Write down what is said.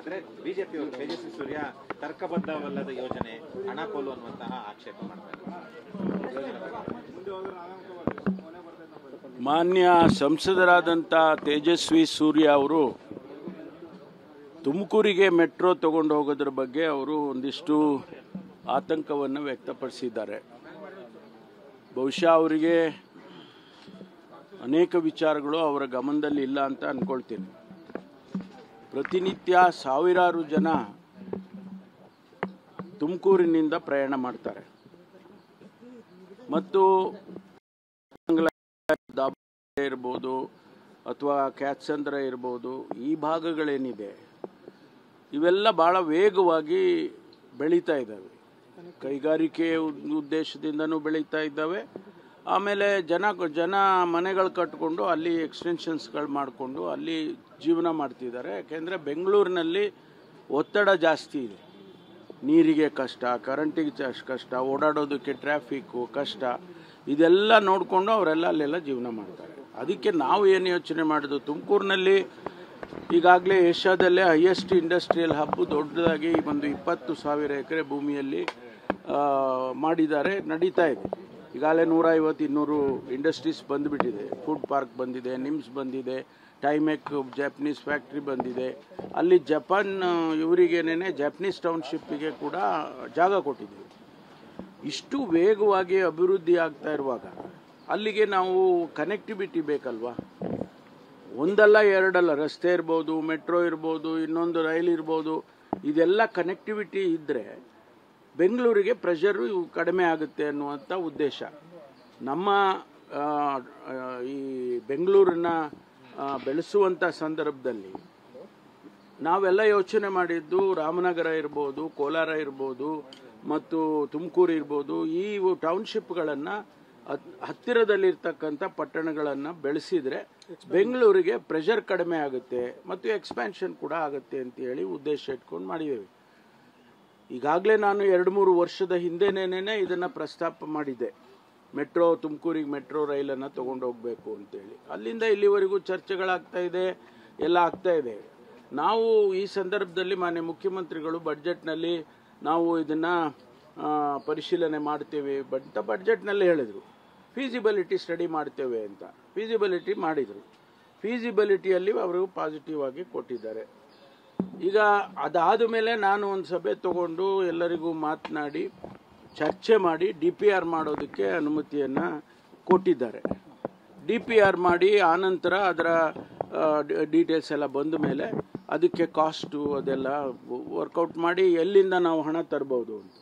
ಅಂದ್ರೆ ಬಿಜೆಪಿಯವರು ತೇಜಸ್ವಿ ಸೂರ್ಯ ತರ್ಕಬದ್ಧವಲ್ಲದ ಯೋಜನೆ ಹಣ ಪೋಲು ಅನ್ನುವಂತಹ ಆಕ್ಷೇಪ ಮಾಡ್ತಾರೆ. ಮಾನ್ಯ ಸಂಸದರಾದಂಥ ತೇಜಸ್ವಿ ಸೂರ್ಯ ಅವರು ತುಮಕೂರಿಗೆ ಮೆಟ್ರೋ ತಗೊಂಡು ಹೋಗೋದ್ರ ಬಗ್ಗೆ ಅವರು ಒಂದಿಷ್ಟು ಆತಂಕವನ್ನು ವ್ಯಕ್ತಪಡಿಸಿದ್ದಾರೆ. ಬಹುಶಃ ಅವರಿಗೆ ಅನೇಕ ವಿಚಾರಗಳು ಅವರ ಗಮನದಲ್ಲಿ ಇಲ್ಲ ಅಂತ ಅಂದ್ಕೊಳ್ತೀನಿ. ಪ್ರತಿನಿತ್ಯ ಸಾವಿರಾರು ಜನ ತುಮಕೂರಿನಿಂದ ಪ್ರಯಾಣ ಮಾಡ್ತಾರೆ ಮತ್ತು ಇರ್ಬೋದು ಅಥವಾ ಕ್ಯಾತ್ಸಂದ್ರ ಇರ್ಬೋದು, ಈ ಭಾಗಗಳೇನಿದೆ ಇವೆಲ್ಲ ಭಾಳ ವೇಗವಾಗಿ ಬೆಳೀತಾ ಇದ್ದಾವೆ. ಕೈಗಾರಿಕೆ ಉದ್ದೇಶದಿಂದನೂ ಬೆಳೀತಾ ಇದ್ದಾವೆ. ಆಮೇಲೆ ಜನ ಮನೆಗಳು ಕಟ್ಕೊಂಡು ಅಲ್ಲಿ ಎಕ್ಸ್ಟೆನ್ಷನ್ಸ್ಗಳು ಮಾಡಿಕೊಂಡು ಅಲ್ಲಿ ಜೀವನ ಮಾಡ್ತಿದ್ದಾರೆ. ಯಾಕೆಂದರೆ ಬೆಂಗಳೂರಿನಲ್ಲಿ ಒತ್ತಡ ಜಾಸ್ತಿ ಇದೆ. ನೀರಿಗೆ ಕಷ್ಟ, ಕರೆಂಟಿಗೆ ಕಷ್ಟ, ಓಡಾಡೋದಕ್ಕೆ ಟ್ರಾಫಿಕ್ಕು ಕಷ್ಟ, ಇದೆಲ್ಲ ನೋಡಿಕೊಂಡು ಅವರೆಲ್ಲ ಅಲ್ಲೆಲ್ಲ ಜೀವನ ಮಾಡ್ತಾರೆ. ಅದಕ್ಕೆ ನಾವು ಏನು ಯೋಚನೆ ಮಾಡಿದ್ವು, ತುಮಕೂರಿನಲ್ಲಿ ಈಗಾಗಲೇ ಏಷ್ಯಾದಲ್ಲೇ ಹೈಯೆಸ್ಟ್ ಇಂಡಸ್ಟ್ರಿಯಲ್ ಹಬ್ ದೊಡ್ಡದಾಗಿ ಒಂದು 20,000 ಎಕರೆ ಭೂಮಿಯಲ್ಲಿ ಮಾಡಿದ್ದಾರೆ, ನಡೀತಾ ಇದೆ. ಈಗಾಗಲೇ 150-200 ಇಂಡಸ್ಟ್ರೀಸ್ ಬಂದುಬಿಟ್ಟಿದೆ. ಫುಡ್ ಪಾರ್ಕ್ ಬಂದಿದೆ, ನಿಮ್ಸ್ ಬಂದಿದೆ, ಟೈಮೆಕ್ ಜಾಪನೀಸ್ ಫ್ಯಾಕ್ಟ್ರಿ ಬಂದಿದೆ. ಅಲ್ಲಿ ಜಪಾನ್ ಇವರಿಗೇನೆ ಜಾಪನೀಸ್ ಟೌನ್ಶಿಪ್ಪಿಗೆ ಕೂಡ ಜಾಗ ಕೊಟ್ಟಿದ್ದೀವಿ. ಇಷ್ಟು ವೇಗವಾಗಿ ಅಭಿವೃದ್ಧಿ ಆಗ್ತಾ ಇರುವಾಗ ಅಲ್ಲಿಗೆ ನಾವು ಕನೆಕ್ಟಿವಿಟಿ ಬೇಕಲ್ವಾ? ಒಂದಲ್ಲ ಎರಡಲ್ಲ, ರಸ್ತೆ ಇರ್ಬೋದು, ಮೆಟ್ರೋ ಇರ್ಬೋದು, ಇನ್ನೊಂದು ರೈಲ್ ಇರ್ಬೋದು, ಇದೆಲ್ಲ ಕನೆಕ್ಟಿವಿಟಿ ಇದ್ದರೆ ಬೆಂಗಳೂರಿಗೆ ಪ್ರೆಷರು ಕಡಿಮೆ ಆಗುತ್ತೆ ಅನ್ನುವಂಥ ಉದ್ದೇಶ. ನಮ್ಮ ಈ ಬೆಂಗಳೂರನ್ನ ಬೆಳೆಸುವಂಥ ಸಂದರ್ಭದಲ್ಲಿ ನಾವೆಲ್ಲ ಯೋಚನೆ ಮಾಡಿದ್ದು ರಾಮನಗರ ಇರ್ಬೋದು, ಕೋಲಾರ ಇರ್ಬೋದು ಮತ್ತು ತುಮಕೂರು ಇರ್ಬೋದು, ಈ ಟೌನ್ಶಿಪ್ಗಳನ್ನು ಹತ್ತಿರದಲ್ಲಿರ್ತಕ್ಕಂಥ ಪಟ್ಟಣಗಳನ್ನು ಬೆಳೆಸಿದರೆ ಬೆಂಗಳೂರಿಗೆ ಪ್ರೆಷರ್ ಕಡಿಮೆ ಆಗುತ್ತೆ ಮತ್ತು ಎಕ್ಸ್ಪ್ಯಾನ್ಷನ್ ಕೂಡ ಆಗುತ್ತೆ ಅಂತೇಳಿ ಉದ್ದೇಶ ಇಟ್ಕೊಂಡು ಮಾಡಿದ್ದೇವೆ. ಈಗಾಗಲೇ ನಾನು 2-3 ವರ್ಷದ ಹಿಂದೆನೇ ಇದನ್ನು ಪ್ರಸ್ತಾಪ ಮಾಡಿದ್ದೆ. ತುಮಕೂರಿಗೆ ಮೆಟ್ರೋ ರೈಲನ್ನು ತೊಗೊಂಡು ಹೋಗಬೇಕು ಅಂತೇಳಿ. ಅಲ್ಲಿಂದ ಇಲ್ಲಿವರೆಗೂ ಚರ್ಚೆಗಳಾಗ್ತಾ ಇದೆ, ಎಲ್ಲ ಆಗ್ತಾ ಇದೆ. ನಾವು ಈ ಸಂದರ್ಭದಲ್ಲಿ ಮಾನ್ಯ ಮುಖ್ಯಮಂತ್ರಿಗಳು ಬಡ್ಜೆಟ್ನಲ್ಲಿ ನಾವು ಇದನ್ನು ಪರಿಶೀಲನೆ ಮಾಡ್ತೇವೆ ಅಂತ ಬಡ್ಜೆಟ್ನಲ್ಲಿ ಹೇಳಿದರು. ಫೀಸಿಬಿಲಿಟಿ ಸ್ಟಡಿ ಮಾಡ್ತೇವೆ ಅಂತ ಫೀಸಿಬಿಲಿಟಿ ಮಾಡಿದರು. ಫೀಸಿಬಿಲಿಟಿಯಲ್ಲಿ ಅವರು ಪಾಸಿಟಿವ್ ಆಗಿ ಕೊಟ್ಟಿದ್ದಾರೆ. ಈಗ ಅದಾದ ಮೇಲೆ ನಾನು ಒಂದು ಸಭೆ ತಗೊಂಡು ಎಲ್ಲರಿಗೂ ಮಾತನಾಡಿ ಚರ್ಚೆ ಮಾಡಿ DPR ಮಾಡೋದಕ್ಕೆ ಅನುಮತಿಯನ್ನು ಕೊಟ್ಟಿದ್ದಾರೆ. DPR ಮಾಡಿ ಆನಂತರ ಅದರ ಡೀಟೇಲ್ಸ್ ಎಲ್ಲ ಬಂದ ಮೇಲೆ ಅದಕ್ಕೆ ಕಾಸ್ಟು ಅದೆಲ್ಲ ವರ್ಕೌಟ್ ಮಾಡಿ ಎಲ್ಲಿಂದ ನಾವು ಹಣ ತರ್ಬೋದು ಅಂತ